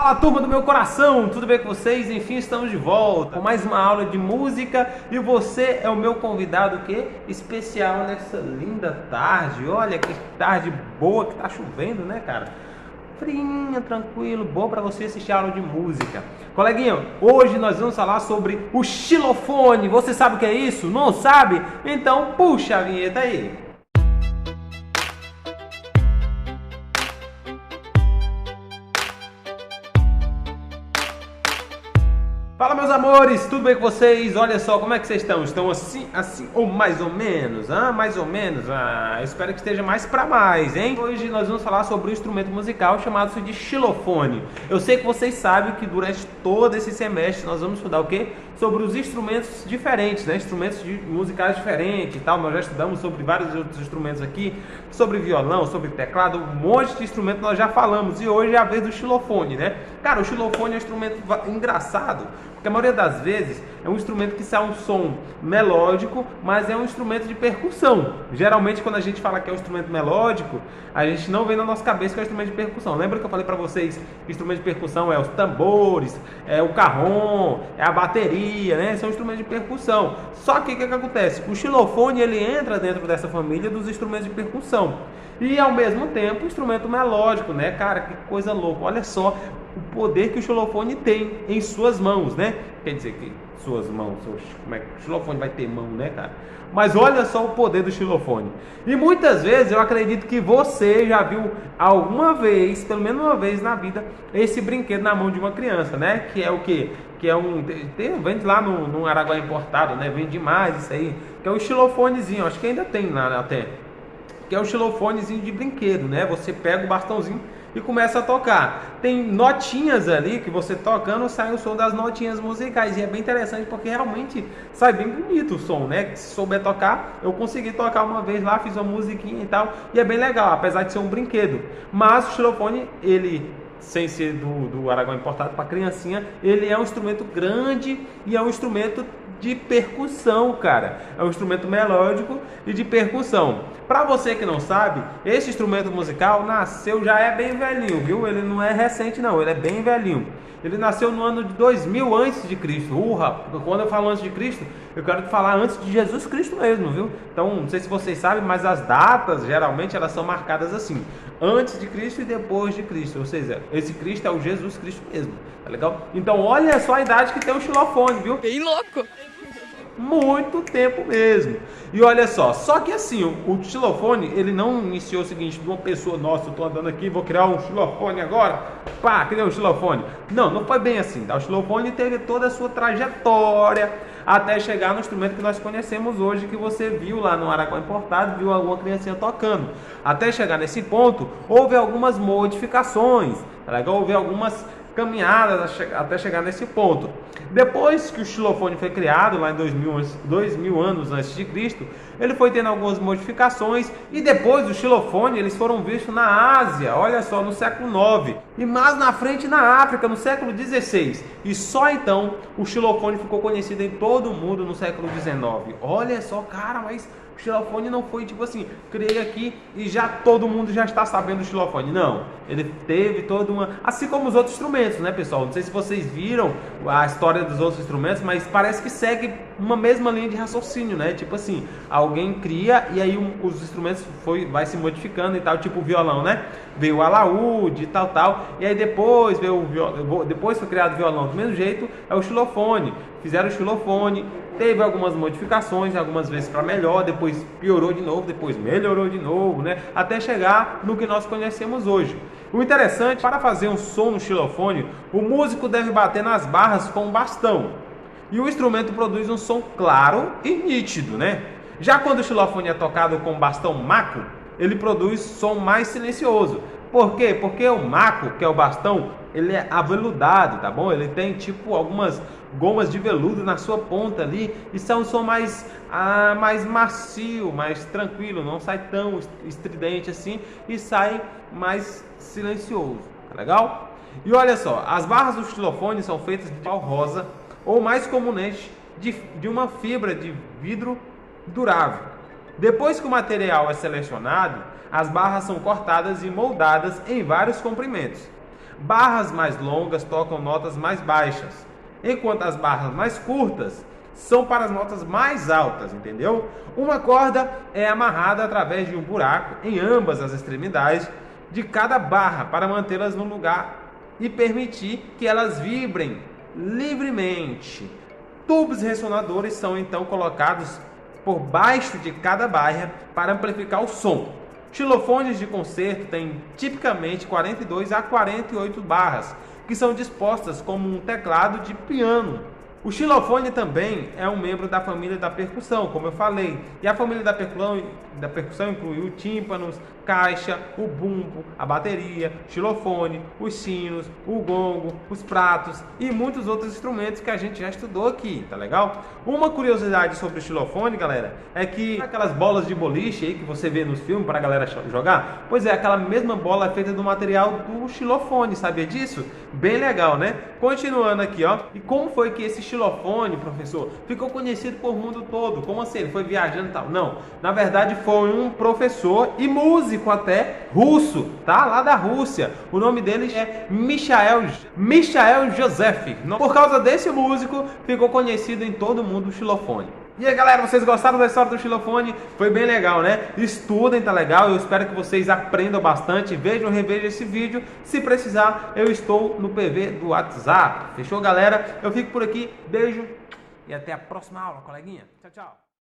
Fala, turma do meu coração, tudo bem com vocês? Enfim, estamos de volta com mais uma aula de música e você é o meu convidado especial nessa linda tarde. Olha que tarde boa que tá chovendo, né, cara? Frinha, tranquilo, bom para você assistir a aula de música. Coleguinha, hoje nós vamos falar sobre o xilofone. Você sabe o que é isso? Não sabe? Então puxa a vinheta aí. Fala, meus amores, tudo bem com vocês? Olha só, como é que vocês estão? Estão assim, ou mais ou menos? Mais ou menos? Espero que esteja mais para mais, hein? Hoje nós vamos falar sobre um instrumento musical chamado de xilofone. Eu sei que vocês sabem que durante todo esse semestre nós vamos estudar o quê? Sobre os instrumentos diferentes, né? Instrumentos musicais diferentes e tal. Nós já estudamos sobre vários outros instrumentos aqui, sobre violão, sobre teclado, um monte de instrumento nós já falamos. E hoje é a vez do xilofone, né? Cara, o xilofone é um instrumento engraçado, porque a maioria das vezes é um instrumento que sai um som melódico, mas é um instrumento de percussão. Geralmente quando a gente fala que é um instrumento melódico, a gente não vem na nossa cabeça que é um instrumento de percussão. Lembra que eu falei para vocês que instrumento de percussão é os tambores, é o carrom, é a bateria, né? São instrumentos de percussão. Só que o que acontece? O xilofone ele entra dentro dessa família dos instrumentos de percussão. E ao mesmo tempo, instrumento melódico, né? Cara, que coisa louca. Olha só o poder que o xilofone tem em suas mãos, né? Quer dizer que suas mãos, como é que o xilofone vai ter mão, né, cara? Mas olha só o poder do xilofone. E muitas vezes eu acredito que você já viu alguma vez, pelo menos uma vez na vida, esse brinquedo na mão de uma criança, né? Que é o quê? Que é vende lá no Araguá importado, né? Vende demais isso aí. Que é o xilofonezinho, acho que ainda tem lá até. Que é o xilofonezinho de brinquedo, né? Você pega o bastãozinho e começa a tocar. Tem notinhas ali que você tocando sai o som das notinhas musicais. E é bem interessante porque realmente sai bem bonito o som, né? Se souber tocar, eu consegui tocar uma vez lá, fiz uma musiquinha e tal. E é bem legal, apesar de ser um brinquedo. Mas o xilofone, ele, sem ser do Araguá importado para criancinha, ele é um instrumento grande e é um instrumento de percussão, cara. É um instrumento melódico e de percussão. Para você que não sabe, esse instrumento musical nasceu, já é bem velhinho, viu? Ele não é recente não, ele é bem velhinho. Ele nasceu no ano de 2000 antes de Cristo. Quando eu falo antes de Cristo, eu quero falar antes de Jesus Cristo mesmo, viu? Então, não sei se vocês sabem, mas as datas, geralmente, elas são marcadas assim. Antes de Cristo e depois de Cristo. Ou seja, esse Cristo é o Jesus Cristo mesmo. Tá legal? Então, olha só a idade que tem o xilofone, viu? Bem louco! Muito tempo mesmo. E olha só que assim, o xilofone, ele não iniciou o seguinte, de uma pessoa, nossa, eu tô andando aqui, vou criar um xilofone agora, pá, criei um xilofone. Não foi bem assim, tá? O xilofone teve toda a sua trajetória até chegar no instrumento que nós conhecemos hoje, que você viu lá no Araguá importado, viu alguma criancinha tocando. Até chegar nesse ponto, houve algumas modificações, tá legal? Houve algumas caminhadas até chegar nesse ponto. Depois que o xilofone foi criado, lá em 2000 anos antes de Cristo, ele foi tendo algumas modificações e depois do xilofone eles foram vistos na Ásia, olha só, no século IX, e mais na frente na África, no século XVI. E só então o xilofone ficou conhecido em todo o mundo no século XIX. Olha só, cara, mas o xilofone não foi tipo assim, criei aqui e já todo mundo já está sabendo do xilofone. Não, ele teve toda uma... Assim como os outros instrumentos, né, pessoal? Não sei se vocês viram a história dos outros instrumentos, mas parece que segue uma mesma linha de raciocínio, né? Tipo assim, alguém cria e aí os instrumentos vai se modificando e tal, tipo o violão, né? Veio o alaúde e tal. E aí depois veio o violão, depois foi criado o violão do mesmo jeito, é o xilofone. Fizeram o xilofone. Teve algumas modificações, algumas vezes para melhor, depois piorou de novo, depois melhorou de novo, né? Até chegar no que nós conhecemos hoje. O interessante, para fazer um som no xilofone, o músico deve bater nas barras com um bastão. E o instrumento produz um som claro e nítido, né? Já quando o xilofone é tocado com bastão maco, ele produz som mais silencioso. Por quê? Porque o maco, que é o bastão, ele é aveludado, tá bom? Ele tem tipo algumas gomas de veludo na sua ponta ali, e sai um som mais macio, mais tranquilo, não sai tão estridente assim, e sai mais silencioso, tá legal? E olha só, as barras do xilofone são feitas de pau rosa, ou mais comumente de uma fibra de vidro durável. Depois que o material é selecionado, as barras são cortadas e moldadas em vários comprimentos. Barras mais longas tocam notas mais baixas, enquanto as barras mais curtas são para as notas mais altas, entendeu? Uma corda é amarrada através de um buraco em ambas as extremidades de cada barra para mantê-las no lugar e permitir que elas vibrem livremente. Tubos ressonadores são então colocados por baixo de cada barra para amplificar o som. Xilofones de concerto têm tipicamente 42 a 48 barras, que são dispostas como um teclado de piano. O xilofone também é um membro da família da percussão, como eu falei. E a família da percussão inclui o tímpanos, caixa, o bumbo, a bateria, o xilofone, os sinos, o gongo, os pratos e muitos outros instrumentos que a gente já estudou aqui, tá legal? Uma curiosidade sobre o xilofone, galera, é que aquelas bolas de boliche aí que você vê nos filmes para a galera jogar, pois é, aquela mesma bola é feita do material do xilofone, sabia disso? Bem legal, né? Continuando aqui, ó. E como foi que esse xilofone, professor, ficou conhecido por mundo todo? Como assim? Ele foi viajando e tal? Não, na verdade foi um professor e músico até russo, tá? Lá da Rússia. O nome dele é Michael Joseph. Por causa desse músico, ficou conhecido em todo mundo o xilofone. E aí, galera, vocês gostaram da história do xilofone? Foi bem legal, né? Estudem, tá legal? Eu espero que vocês aprendam bastante. Vejam, revejam esse vídeo. Se precisar, eu estou no PV do WhatsApp. Fechou, galera? Eu fico por aqui. Beijo e até a próxima aula, coleguinha. Tchau, tchau.